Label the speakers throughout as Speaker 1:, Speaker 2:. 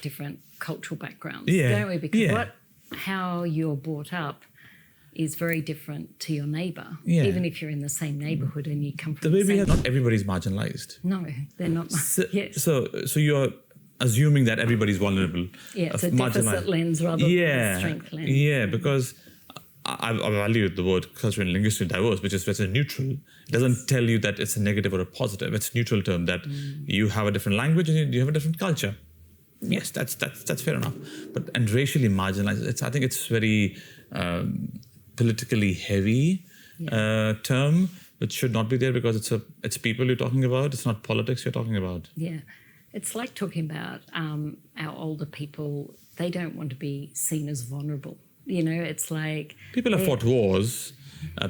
Speaker 1: different cultural backgrounds,
Speaker 2: Yeah.
Speaker 1: don't we? Because
Speaker 2: Yeah.
Speaker 1: how you're brought up is very different to your neighbour,
Speaker 2: Yeah.
Speaker 1: even if you're in the same neighbourhood and you come
Speaker 2: The
Speaker 1: from
Speaker 2: way
Speaker 1: the
Speaker 2: we
Speaker 1: same...
Speaker 2: have, not everybody's marginalized.
Speaker 1: No, they're not. Yes.
Speaker 2: So you're assuming that everybody's vulnerable.
Speaker 1: Yeah, it's a
Speaker 2: marginalized.
Speaker 1: deficit lens rather than a strength lens.
Speaker 2: Yeah, because I value the word cultural and linguistically diverse, which is neutral. It doesn't tell you that it's a negative or a positive. It's a neutral term that you have a different language and you have a different culture. Yes, that's fair enough. And racially marginalized, I think it's very politically heavy term, which should not be there because it's people you're talking about. It's not politics you're talking about.
Speaker 1: Yeah. It's like talking about our older people. They don't want to be seen as vulnerable. You know, it's like...
Speaker 2: People have fought wars.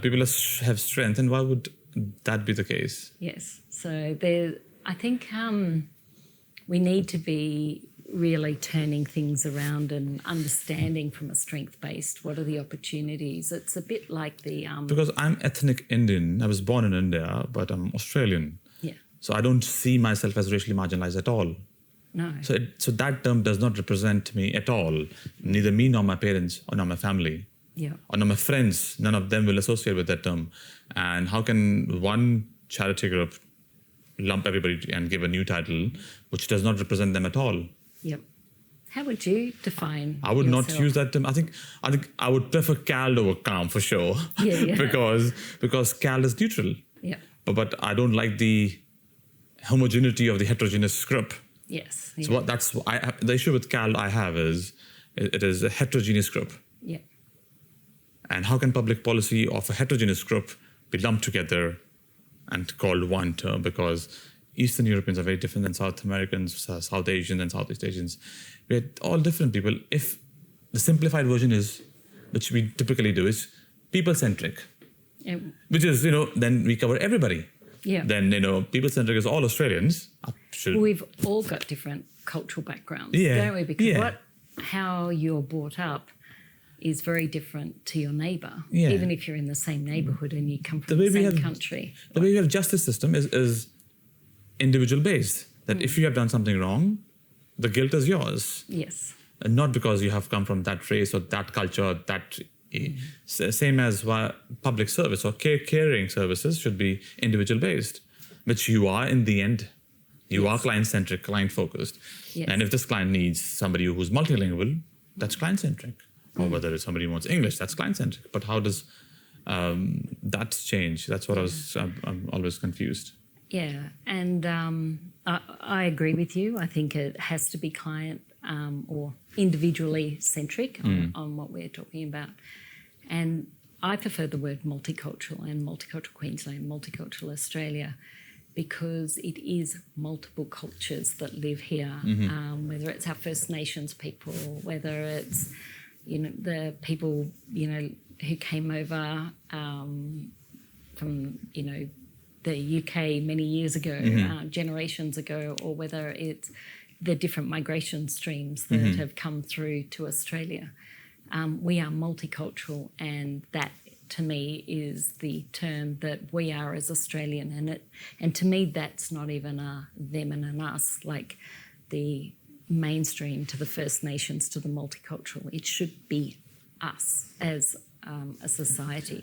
Speaker 2: People have strength. And why would that be the case?
Speaker 1: Yes. So I think we need to be really turning things around and understanding from a strength-based, what are the opportunities? It's a bit like the...
Speaker 2: Because I'm ethnic Indian. I was born in India, but I'm Australian.
Speaker 1: Yeah.
Speaker 2: So I don't see myself as racially marginalized at all.
Speaker 1: No.
Speaker 2: So that term does not represent me at all. Neither me nor my parents or nor my family.
Speaker 1: Yeah.
Speaker 2: Or nor my friends. None of them will associate with that term. And how can one charity group lump everybody and give a new title which does not represent them at all?
Speaker 1: Yep. How would you define
Speaker 2: I would
Speaker 1: yourself?
Speaker 2: not use that term. I think I would prefer CALD over calm for sure.
Speaker 1: Yeah.
Speaker 2: because CALD is neutral.
Speaker 1: Yeah.
Speaker 2: But I don't like the homogeneity of the heterogeneous group.
Speaker 1: Yes.
Speaker 2: So the issue with CALD I have is it is a heterogeneous group.
Speaker 1: Yeah.
Speaker 2: And how can public policy of a heterogeneous group be lumped together and called one term? Because Eastern Europeans are very different than South Americans, South Asians and Southeast Asians. We're all different people. If the simplified version is, which we typically do, is people-centric, which is, then we cover everybody.
Speaker 1: Yeah.
Speaker 2: Then, people-centric is all Australians.
Speaker 1: We've all got different cultural backgrounds,
Speaker 2: Yeah.
Speaker 1: don't we? Because
Speaker 2: Yeah.
Speaker 1: how you're brought up is very different to your neighbour,
Speaker 2: Yeah.
Speaker 1: even if you're in the same neighbourhood and you come from the same country.
Speaker 2: The way we have justice system is individual-based. That if you have done something wrong, the guilt is yours.
Speaker 1: Yes.
Speaker 2: And not because you have come from that race or that culture or that... Same as public service or caring services should be individual-based, which you are in the end. You are client-centric, client-focused.
Speaker 1: Yes.
Speaker 2: And if this client needs somebody who's multilingual, that's client-centric. Or whether somebody wants English, that's client-centric. But how does that change? That's what I'm always confused.
Speaker 1: Yeah, and I agree with you. I think it has to be client or individually centric on what we're talking about. And I prefer the word multicultural and multicultural Queensland, multicultural Australia, because it is multiple cultures that live here, whether it's our First Nations people, whether it's, the people, who came over from, the UK many years ago, generations ago, or whether it's the different migration streams that have come through to Australia. We are multicultural, and that, to me, is the term that we are as Australian. And to me, that's not even a them and an us, like the mainstream to the First Nations to the multicultural. It should be us as a society.